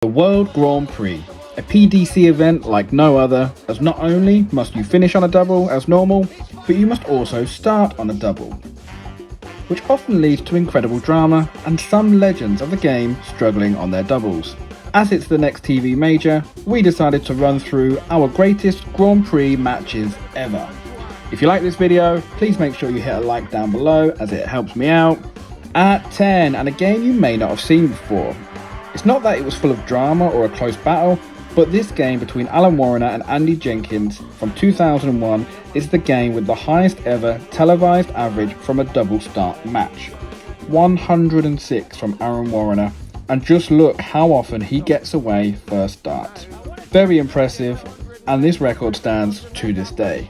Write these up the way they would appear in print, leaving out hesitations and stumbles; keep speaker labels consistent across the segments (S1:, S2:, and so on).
S1: The World Grand Prix, a PDC event like no other, as not only must you finish on a double as normal, but you must also start on a double, which often leads to incredible drama and some legends of the game struggling on their doubles. As it's the next TV major, we decided to run through our greatest Grand Prix matches ever. If you like this video, please make sure you hit a like down below as it helps me out. At 10, and a game you may not have seen before. It's not that it was full of drama or a close battle, but this game between Alan Warner and Andy Jenkins from 2001 is the game with the highest ever televised average from a double start match. 106 from Aaron Warner, and just look how often he gets away first start. Very impressive, and this record stands to this day.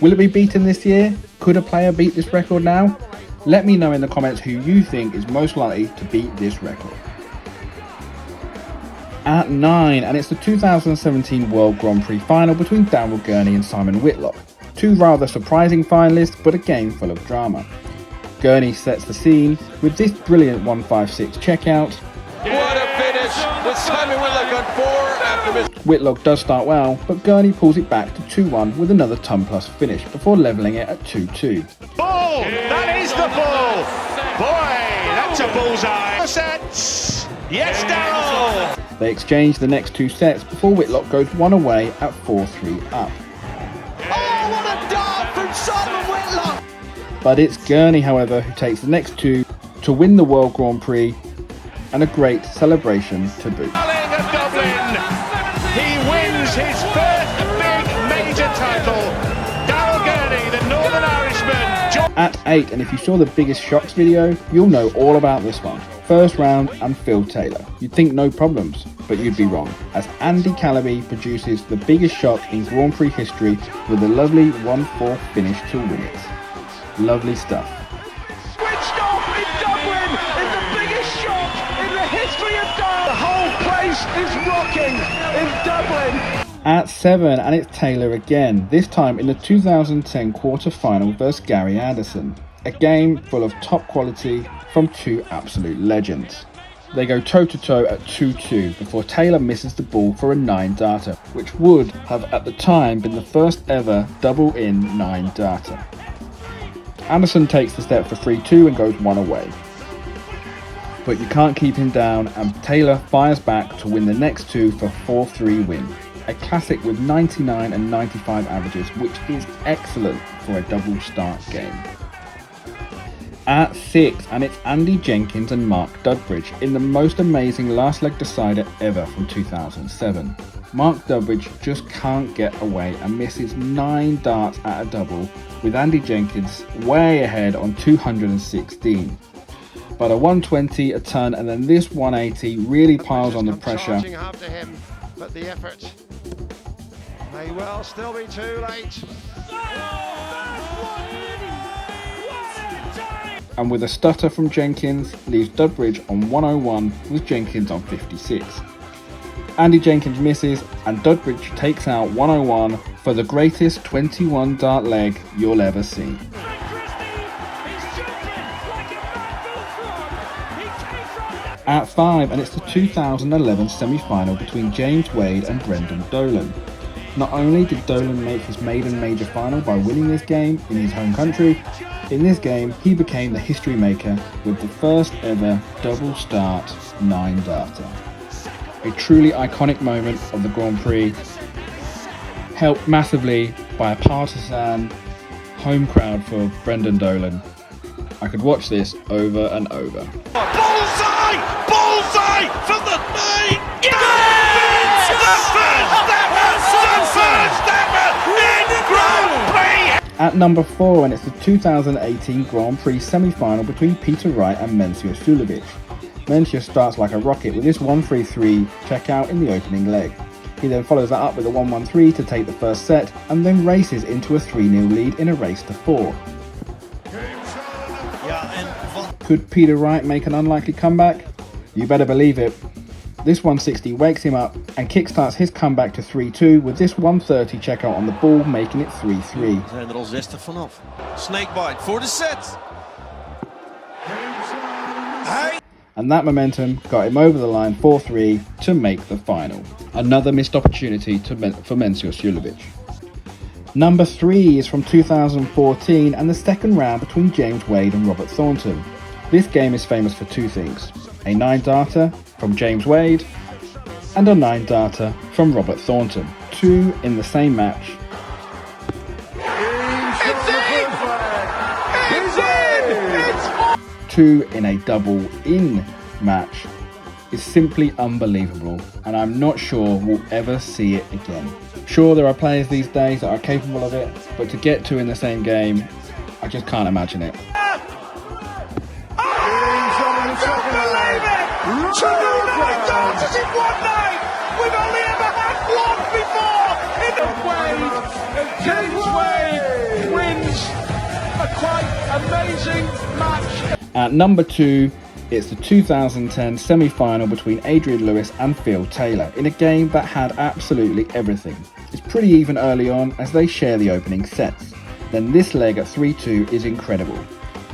S1: Will it be beaten this year? Could a player beat this record now? Let me know in the comments who you think is most likely to beat this record. At 9, and it's the 2017 World Grand Prix final between Gurney and Simon Whitlock. Two rather surprising finalists, but a game full of drama. Gurney sets the scene with this brilliant 156 checkout.
S2: What a finish with Simon Whitlock on 4 after miss.
S1: Whitlock does start well, but Gurney pulls it back to 2-1 with another ton plus finish before levelling it at 2-2.
S3: Ball! That is the ball! Boy, that's a bullseye. Sets! Yes, Daryl!
S1: They exchange the next two sets before Whitlock goes one away at 4-3 up.
S2: Oh, what a dart from Simon Whitlock!
S1: But it's Gurney, however, who takes the next two to win the World Grand Prix, and a great celebration to boot.
S3: Of Dublin, he wins his first big major title. Daryl Gurney, the Northern Irishman.
S1: At 8, and if you saw the Biggest Shocks video, you'll know all about this one. First round and Phil Taylor. You'd think no problems, but you'd be wrong, as Andy Calabe produces the biggest shock in Grand Prix history with a lovely 1-4 finish to win it. Lovely stuff.
S2: Switched off in Dublin is the biggest shock in the history of Dublin. The whole place is rocking in Dublin.
S1: At 7, and it's Taylor again, this time in the 2010 quarter-final versus Gary Anderson. A game full of top quality from two absolute legends. They go toe-to-toe at 2-2 before Taylor misses the ball for a 9-darter, which would have at the time been the first ever double-in 9-darter. Anderson takes the step for 3-2 and goes one away. But you can't keep him down, and Taylor fires back to win the next two for 4-3 win. A classic with 99 and 95 averages, which is excellent for a double start game. At 6, and it's Andy Jenkins and Mark Dudbridge in the most amazing last leg decider ever from 2007. Mark Dudbridge just can't get away and misses 9 darts at a double, with Andy Jenkins way ahead on 216. But a 120, a ton, and then this 180 really piles on the pressure.
S3: After him, but the effort may well still be too late.
S1: And with a stutter from Jenkins, leaves Dudbridge on 101 with Jenkins on 56. Andy Jenkins misses, and Dudbridge takes out 101 for the greatest 21 dart leg you'll ever see. At 5, and it's the 2011 semi-final between James Wade and Brendan Dolan. Not only did Dolan make his maiden major final by winning this game in his home country, in this game he became the history maker with the first ever double start 9-darter. A truly iconic moment of the Grand Prix, helped massively by a partisan home crowd for Brendan Dolan. I could watch this over and over.
S3: Bullseye! Bullseye from the 9! Yes! The first ever in Grand Prix!
S1: At number 4, and it's the 2018 Grand Prix semi-final between Peter Wright and Suljovic. Mencius starts like a rocket with this 1-3-3 checkout in the opening leg. He then follows that up with a 1-1-3 to take the first set, and then races into a 3-0 lead in a race to 4. Could Peter Wright make an unlikely comeback? You better believe it. This 160 wakes him up and kickstarts his comeback to 3-2 with this 130 checkout on the ball, making it 3-3.
S4: Zijn er al 60 vanaf. Snakebite voor de set.
S1: and that momentum got him over the line 4-3 to make the final. Another missed opportunity for Suljovic. Number 3 is from 2014 and the second round between James Wade and Robert Thornton. This game is famous for two things: a 9-darter from James Wade and a 9-darter from Robert Thornton. Two in the same match. Two in a double-in match is simply unbelievable, and I'm not sure we'll ever see it again. Sure, there are players these days that are capable of it, but to get two in the same game, I just can't imagine it.
S2: Two 9-darters in one night! We've only ever had one before! James Wade wins a quite amazing match.
S1: At number 2, it's the 2010 semi-final between Adrian Lewis and Phil Taylor in a game that had absolutely everything. It's pretty even early on as they share the opening sets. Then this leg at 3-2 is incredible.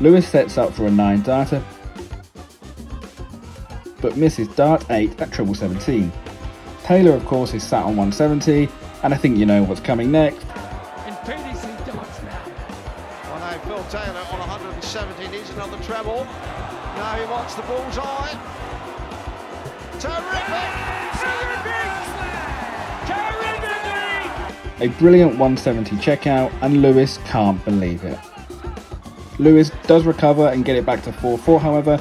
S1: Lewis sets up for a 9-darter, but misses dart 8 at treble 17. Taylor of course is sat on 170, and I think you know what's coming next.
S4: In PDC darts now.
S5: Well, now Phil Taylor on 170 needs another treble. Now he wants the bullseye. Terrific!
S1: A brilliant 170 checkout, and Lewis can't believe it. Lewis does recover and get it back to 4-4 however,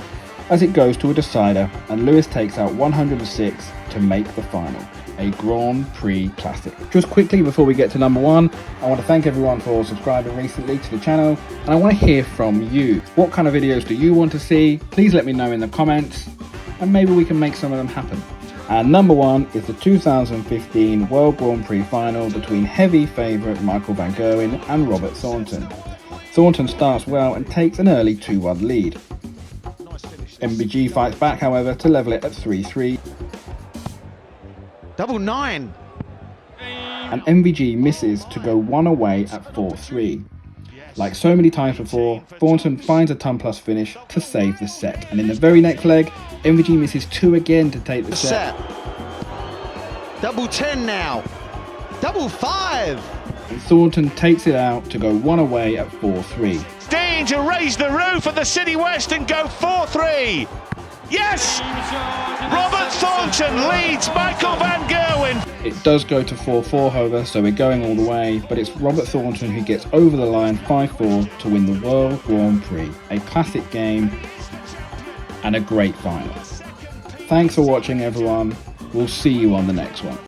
S1: as it goes to a decider, and Lewis takes out 106 to make the final. A Grand Prix classic. Just quickly before we get to number 1, I want to thank everyone for subscribing recently to the channel, and I want to hear from you. What kind of videos do you want to see? Please let me know in the comments, and maybe we can make some of them happen. And number 1 is the 2015 World Grand Prix final between heavy favourite Michael van Gerwen and Robert Thornton. Thornton starts well and takes an early 2-1 lead. MVG fights back however to level it at 3-3.
S5: Double 9.
S1: And MVG misses to go one away at 4-3. Like so many times before, Thornton finds a ton plus finish to save the set. And in the very next leg, MVG misses 2 again to take the set.
S5: Double 10 now. Double 5.
S1: And Thornton takes it out to go one away at 4-3.
S3: Dean to raise the roof of the City West and go 4-3. Yes! Robert Thornton leads Michael van Gerwen.
S1: It does go to 4-4 however, so we're going all the way, but it's Robert Thornton who gets over the line 5-4 to win the World Grand Prix. A classic game and a great final. Thanks for watching everyone. We'll see you on the next one.